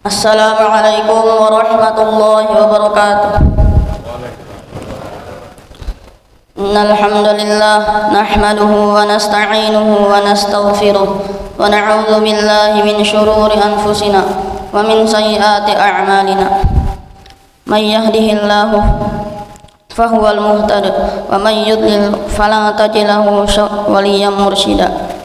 Assalamualaikum warahmatullahi wabarakatuh. Innal hamdalillah nahmaduhu wa nasta'inuhu wa nastaghfiruh wa na'udzu billahi min shururi anfusina wa min sayyiati a'malina. May yahdihillahu fahuwal muhtadi wa may yudlil fala tajid lahu waliyyan mursyida.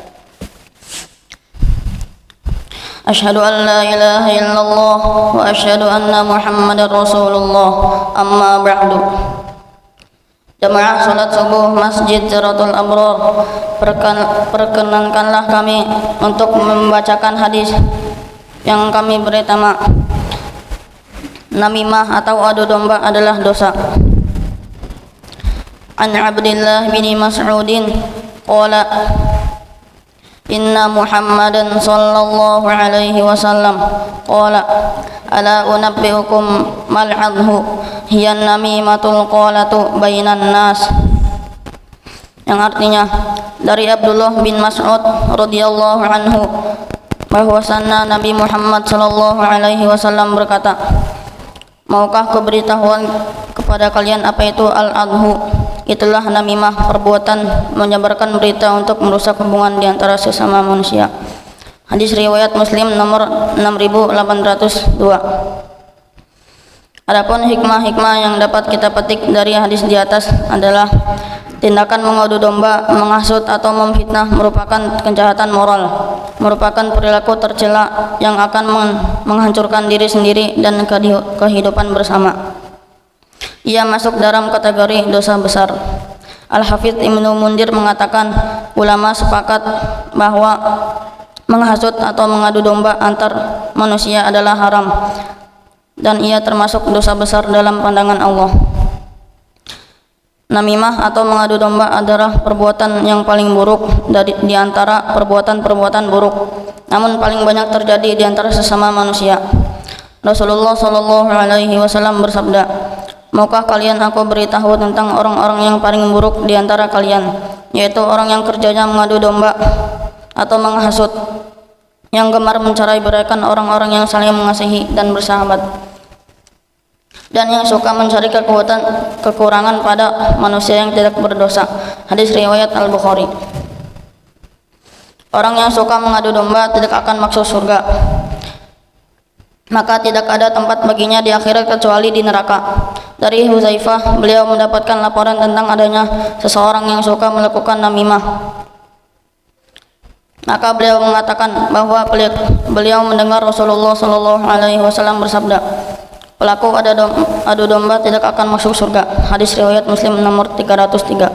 Asyhadu an la ilaha illallah wa asyhadu anna Muhammadar Rasulullah. Amma ba'du. Jamaah salat subuh Masjid Ziratul Abrar, perkenankanlah kami untuk membacakan hadis yang kami beri tema namimah atau adu domba adalah dosa. An Abdillah bin Mas'udin qala Inna Muhammadan sallallahu alaihi wasallam qala ala unabbiukum mal adhu hiya namimatul qalatu bainan nas, yang artinya dari Abdullah bin Mas'ud radhiyallahu anhu bahwasanna Nabi Muhammad sallallahu alaihi wasallam berkata, maukah kuberitahuan kepada kalian apa itu al-adhu? Itulah namimah, perbuatan menyebarkan berita untuk merusak hubungan di antara sesama manusia. Hadis riwayat Muslim nomor 6802. Adapun hikmah-hikmah yang dapat kita petik dari hadis di atas adalah tindakan mengadu domba, menghasut atau memfitnah merupakan kejahatan moral, merupakan perilaku tercela yang akan menghancurkan diri sendiri dan kehidupan bersama. Ia masuk dalam kategori dosa besar. Al-Hafidz Ibnu Mundir mengatakan, ulama sepakat bahwa menghasut atau mengadu domba antar manusia adalah haram dan ia termasuk dosa besar dalam pandangan Allah. Namimah atau mengadu domba adalah perbuatan yang paling buruk di antara perbuatan-perbuatan buruk, namun paling banyak terjadi di antara sesama manusia. Rasulullah sallallahu alaihi wasallam bersabda, maukah kalian aku beritahu tentang orang-orang yang paling buruk di antara kalian, yaitu orang yang kerjanya mengadu domba atau menghasut, yang gemar mencerai-beraikan orang-orang yang saling mengasihi dan bersahabat, dan yang suka mencari kekurangan pada manusia yang tidak berdosa. Hadis riwayat Al-Bukhari. Orang yang suka mengadu domba tidak akan masuk surga, maka tidak ada tempat baginya di akhirat kecuali di neraka. Dari Huzaifah, beliau mendapatkan laporan tentang adanya seseorang yang suka melakukan namimah. Maka beliau mengatakan bahwa beliau mendengar Rasulullah sallallahu alaihi wasallam bersabda, pelaku adu domba tidak akan masuk surga. Hadis riwayat Muslim nomor 303.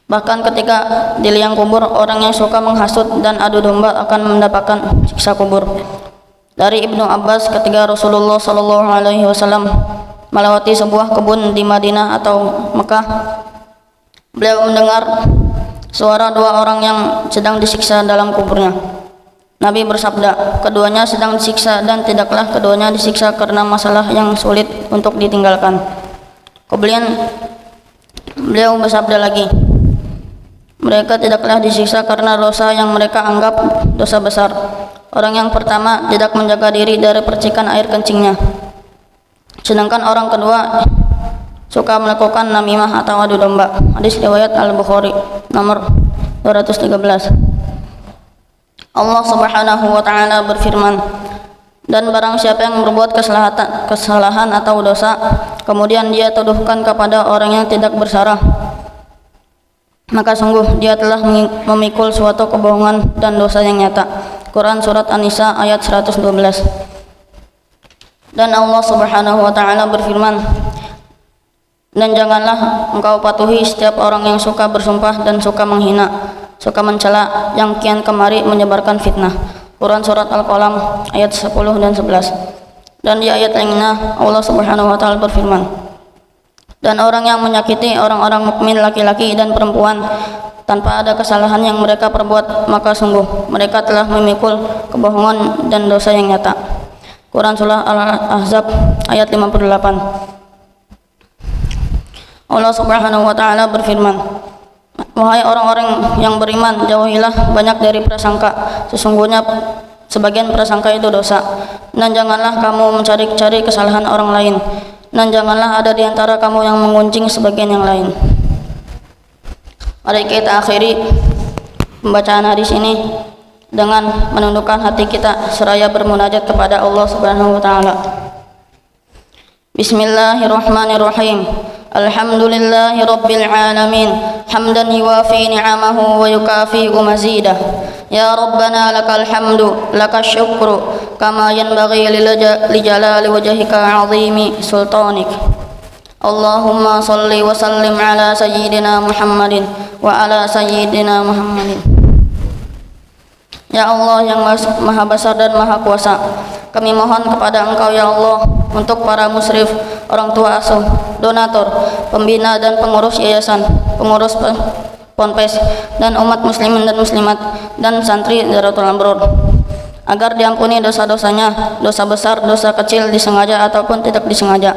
Bahkan ketika di liang kubur, orang yang suka menghasut dan adu domba akan mendapatkan siksa kubur. Dari Ibnu Abbas, ketika Rasulullah sallallahu alaihi wasallam melewati sebuah kebun di Madinah atau Mekah, beliau mendengar suara dua orang yang sedang disiksa dalam kuburnya. Nabi bersabda, keduanya sedang disiksa dan tidaklah keduanya disiksa karena masalah yang sulit untuk ditinggalkan. Kemudian beliau bersabda lagi, mereka tidaklah disiksa karena dosa yang mereka anggap dosa besar. Orang yang pertama tidak menjaga diri dari percikan air kencingnya, sedangkan orang kedua suka melakukan namimah atau adu domba. Hadis riwayat Al-Bukhari nomor 213. Allah Subhanahu wa taala berfirman, dan barang siapa yang berbuat kesalahan atau dosa kemudian dia tuduhkan kepada orang yang tidak bersalah, maka sungguh dia telah memikul suatu kebohongan dan dosa yang nyata. Quran surat An-Nisa ayat 112. Dan Allah Subhanahu wa taala berfirman, dan janganlah engkau patuhi setiap orang yang suka bersumpah dan suka menghina, suka mencela, yang kian kemari menyebarkan fitnah. Quran surat Al-Qalam ayat 10 dan 11. Dan di ayat lainnya Allah Subhanahu wa taala berfirman, dan orang yang menyakiti orang-orang mukmin laki-laki dan perempuan tanpa ada kesalahan yang mereka perbuat, maka sungguh mereka telah memikul kebohongan dan dosa yang nyata. Quran surah Al-Ahzab ayat 58. Allah Subhanahu wa taala berfirman, wahai orang-orang yang beriman, jauhilah banyak dari prasangka, sesungguhnya Sebagian prasangka itu dosa. Dan janganlah kamu mencari-cari kesalahan orang lain. Dan janganlah ada di antara kamu yang menggunjing sebagian yang lain. Mari kita akhiri pembacaan hadis ini dengan menundukkan hati kita seraya bermunajat kepada Allah Subhanahu wa taala. Bismillahirrahmanirrahim. Alhamdulillahi rabbil alamin, hamdan yuwafi ni'amahu wa yukafi'u mazidah. Ya Rabbana lakal hamdu, lakas syukru, kama yanbaghi li jalali wajhika 'azimi sultanik. Allahumma salli wa sallim ala sayyidina Muhammadin wa ala sayyidina Muhammadin. Ya Allah yang maha besar dan maha kuasa, kami mohon kepada Engkau ya Allah untuk para musyrif, orang tua asuh, donatur, pembina dan pengurus yayasan, pengurus ponpes dan umat muslimin dan muslimat dan santri Darul Amrur, agar diampuni dosa-dosanya, dosa besar, dosa kecil, disengaja ataupun tidak disengaja.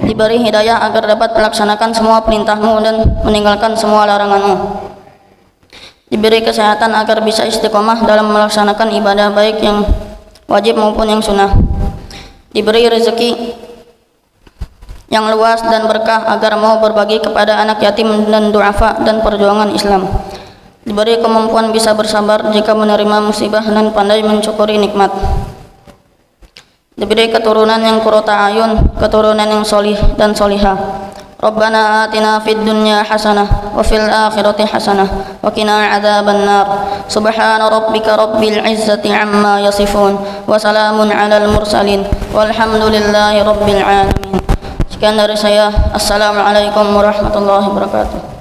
Diberi hidayah agar dapat melaksanakan semua perintah-Mu dan meninggalkan semua larangan-Mu. Diberi kesehatan agar bisa istiqomah dalam melaksanakan ibadah baik yang wajib maupun yang sunnah. Diberi rezeki yang luas dan berkah agar mau berbagi kepada anak yatim dan duafa dan perjuangan Islam. Diberi kemampuan bisa bersabar jika menerima musibah dan pandai mensyukuri nikmat. Diberi keturunan yang qurrata ayun, keturunan yang solih dan solihah. Rabbana atina fid dunya hasanah wa fil akhirati hasanah wa qina adzabannar. Subhana rabbika rabbil izzati amma yasifun wa salamun alal mursalin walhamdulillahi rabbil alamin. Sekian dari saya. Assalamualaikum warahmatullahi wabarakatuh.